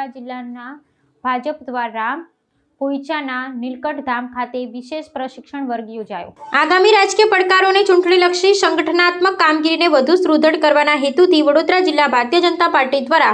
વડોદરા જિલ્લાના ભાજપ દ્વારા પોઈચાના નીલકંઠધામ ખાતે વિશેષ પ્રશિક્ષણ વર્ગ યોજાયો। આગામી રાજકીય પડકારોને ચૂંટણીલક્ષી સંગઠનાત્મક કામગીરીને વધુ સુદૃઢ કરવાના હેતુથી વડોદરા જિલ્લા ભારતીય જનતા પાર્ટી દ્વારા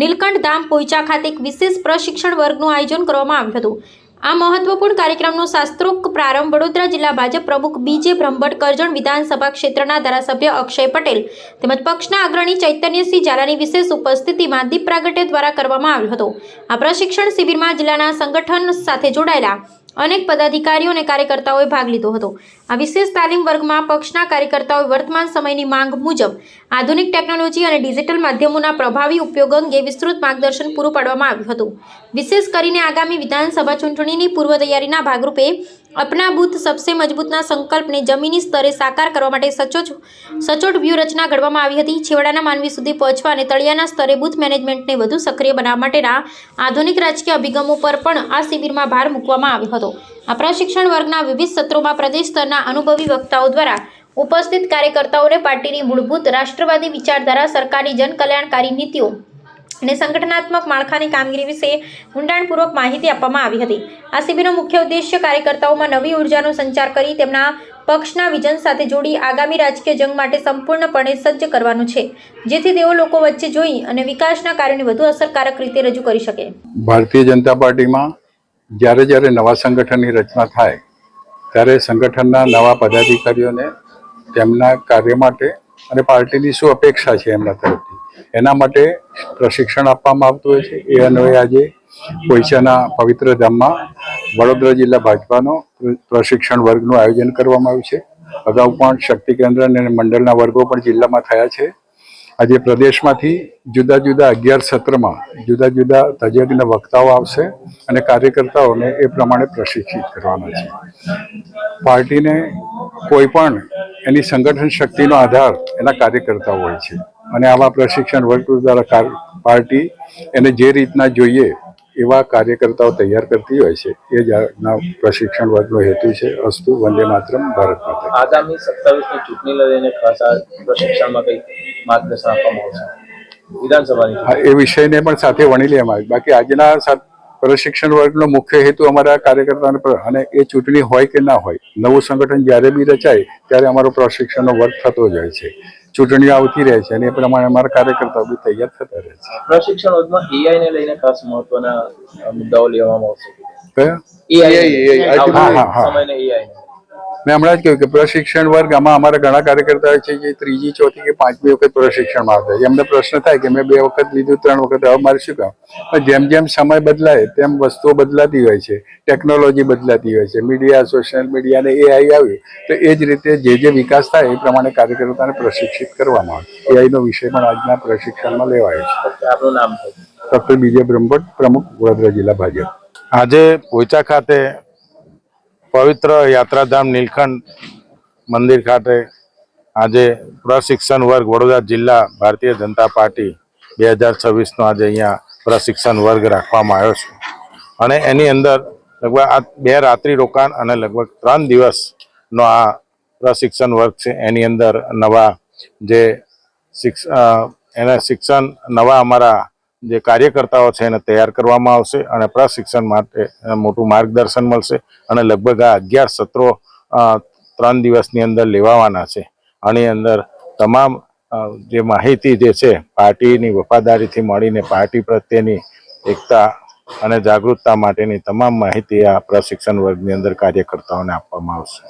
નીલકંઠધામ પોઈચા ખાતે એક વિશેષ પ્રશિક્ષણ વર્ગનું આયોજન કરવામાં આવ્યું હતું। આ મહત્વપૂર્ણ કાર્યક્રમનો શાસ્ત્રોક્ત પ્રારંભ વડોદરા જિલ્લા ભાજપ પ્રમુખ બીજે બ્રહ્મભટ્ટ કરજણ વિધાનસભા ક્ષેત્રના ધારાસભ્ય અક્ષય પટેલ તેમજ પક્ષના અગ્રણી ચૈતન્યસિંહ ઝાલાની વિશેષ ઉપસ્થિતિમાં દીપ પ્રાગટ્ય દ્વારા કરવામાં આવ્યો હતો। આ પ્રશિક્ષણ શિબિરમાં જિલ્લાના સંગઠન સાથે જોડાયેલા અનેક પદાધિકારીઓ અને કાર્યકર્તાઓએ ભાગ લીધો હતો। આ વિશેષ તાલીમ વર્ગમાં પક્ષના કાર્યકર્તાઓએ વર્તમાન સમયની માંગ મુજબ આધુનિક ટેકનોલોજી અને ડિજિટલ માધ્યમોના પ્રભાવી ઉપયોગ અંગે વિસ્તૃત માર્ગદર્શન પૂરું પાડવામાં આવ્યું હતું। વિશેષ કરીને આગામી વિધાનસભા ચૂંટણીની પૂર્વ તૈયારીના ભાગરૂપે અપના બૂથ સબસે મજબૂતના સંકલ્પને જમીની સ્તરે સાકાર કરવા માટે સચોટ વ્યૂહરચના ઘડવામાં આવી હતી। છેવાડાના માનવી સુધી પહોંચવા અને તળિયાના સ્તરે બૂથ મેનેજમેન્ટને વધુ સક્રિય બનાવવા માટેના આધુનિક રાજકીય અભિગમો પર પણ આ શિબિરમાં ભાર મૂકવામાં આવ્યો હતો। આ પ્રશિક્ષણ વર્ગના વિવિધ સત્રોમાં પ્રદેશ સ્તરના અનુભવી વક્તાઓ દ્વારા ઉપસ્થિત કાર્યકર્તાઓને પાર્ટીની મૂળભૂત રાષ્ટ્રવાદી વિચારધારા, સરકારની જનકલ્યાણકારી નીતિઓ અને સંગઠનાત્મક માળખાની કામગીરી વિશે ઊંડાણપૂર્વક માહિતી આપવામાં આવી હતી। આ શિબિરનો મુખ્ય ઉદ્દેશ્ય કાર્યકર્તાઓમાં નવી ઉર્જાનો સંચાર કરી તેમના પક્ષના વિઝન સાથે જોડી આગામી રાજકીય જંગ માટે સંપૂર્ણપણે સજ્જ કરવાનું છે, જેથી તેઓ લોકો વચ્ચે જોઈ અને વિકાસના કાર્યોને વધુ અસરકારક રીતે રજૂ કરી શકે। ભારતીય જનતા પાર્ટીમાં જ્યારે નવા સંગઠનની રચના થાય ત્યારે સંગઠનના નવા પદાધિકારીઓને તેમના કાર્ય માટે અને પાર્ટીની શું અપેક્ષા છે એમના તરફથી એના માટે પ્રશિક્ષણ આપવામાં આવતું હોય છે। એ અન્વયે આજે પોઈચાના પવિત્ર ધામમાં વડોદરા જિલ્લા ભાજપાનો પ્રશિક્ષણ વર્ગનું આયોજન કરવામાં આવ્યું છે। અગાઉ પણ શક્તિ કેન્દ્ર અને મંડળના વર્ગો પણ જિલ્લામાં થયા છે। આજે પ્રદેશમાંથી જુદા જુદા 11 સત્રમાં જુદા જુદા તજજ્ઞ વક્તાઓ આવશે અને કાર્યકર્તાઓને એ પ્રમાણે પ્રશિક્ષિત કરવાના છે। પાર્ટીને કોઈ પણ એની સંગઠન શક્તિનો આધાર એના કાર્યકર્તાઓ હોય છે અને આવા પ્રશિક્ષણ વર્ગ દ્વારા પાર્ટી એને જે રીતના જોઈએ એવા કાર્યકર્તાઓ તૈયાર કરતી હોય છે। એ જ પ્રશિક્ષણ વર્ગનો હેતુ છે। અસ્તુ વંદે માતરમ, ભારત માતા। આગામી 27ની ચૂંટણીને લઈને ખાસ આ પ્રશિક્ષણમાં કઈ માર્ગદર્શન આપવામાં આવશે વિધાનસભાની? એ વિષયને પણ સાથે વણી લેવામાં આવે। બાકી આજના પ્રશિક્ષણ વર્ગનો મુખ્ય હેતુ અમારા કાર્યકર્તાઓને અને એ ચૂંટણી હોય કે ના હોય, નવું સંગઠન જ્યારે બી રચાય ત્યારે અમારો પ્રશિક્ષણનો વર્ગ થતો જ હોય છે। ચૂંટણીઓ આવતી રહે છે અને એ પ્રમાણે અમારા કાર્યકર્તાઓ બી તૈયાર થતા રહે છે। પ્રશિક્ષણ વર્ગમાં એઆઈ ને લઈને ખાસ મહત્વના મુદ્દાઓ લેવામાં આવશે। કયા? એઆઈ મેં હમણાં જ કહ્યું કે પ્રશિક્ષણ વર્ગ આમાં અમારા ઘણા કાર્યકર્તાઓ છે જે 3જી, 4થી કે 5મી વખત પ્રશિક્ષણમાં આવતા હોય। એમને પ્રશ્ન થાય કે મેં 2 વખત લીધું, 3 વખત, હવે મારે શું કામ? પણ જેમ જેમ સમય બદલાય તેમ વસ્તુઓ બદલાતી હોય છે, ટેકનોલોજી બદલાતી હોય છે, મીડિયા, સોશિયલ મીડિયા અને એઆઈ આવ્યું તો એ જ રીતે જે વિકાસ થાય એ પ્રમાણે કાર્યકર્તાને પ્રશિક્ષિત કરવામાં આવે। એઆઈનો વિષય પણ આજના પ્રશિક્ષણમાં લેવાયો છે। આપનું નામ? ડૉક્ટર બીજે બ્રહ્મભટ્ટ, પ્રમુખ વડોદરા જિલ્લા ભાજપ। આજે પોઈચા ખાતે પવિત્ર યાત્રાધામ નીલકંઠ મંદિર ખાતે આજે પ્રશિક્ષણ વર્ગ વડોદરા જિલ્લા ભારતીય જનતા પાર્ટી 2026નો આજે અહીંયા પ્રશિક્ષણ વર્ગ રાખવામાં આવ્યો છે અને એની અંદર લગભગ આ 2 રાત્રિ રોકાણ અને લગભગ 3 દિવસનો આ પ્રશિક્ષણ વર્ગ છે। એની અંદર નવા જે શિક્ષણ નવા અમારા જે કાર્યકર્તાઓ છે એને તૈયાર કરવામાં આવશે અને પ્રશિક્ષણ માટે મોટું માર્ગદર્શન મળશે અને લગભગ આ 11 સત્રો 3 દિવસની અંદર લેવાવાના છે। આની અંદર તમામ જે માહિતી જે છે પાર્ટીની વફાદારીથી મળીને પાર્ટી પ્રત્યેની એકતા અને જાગૃતતા માટેની તમામ માહિતી આ પ્રશિક્ષણ વર્ગની અંદર કાર્યકર્તાઓને આપવામાં આવશે।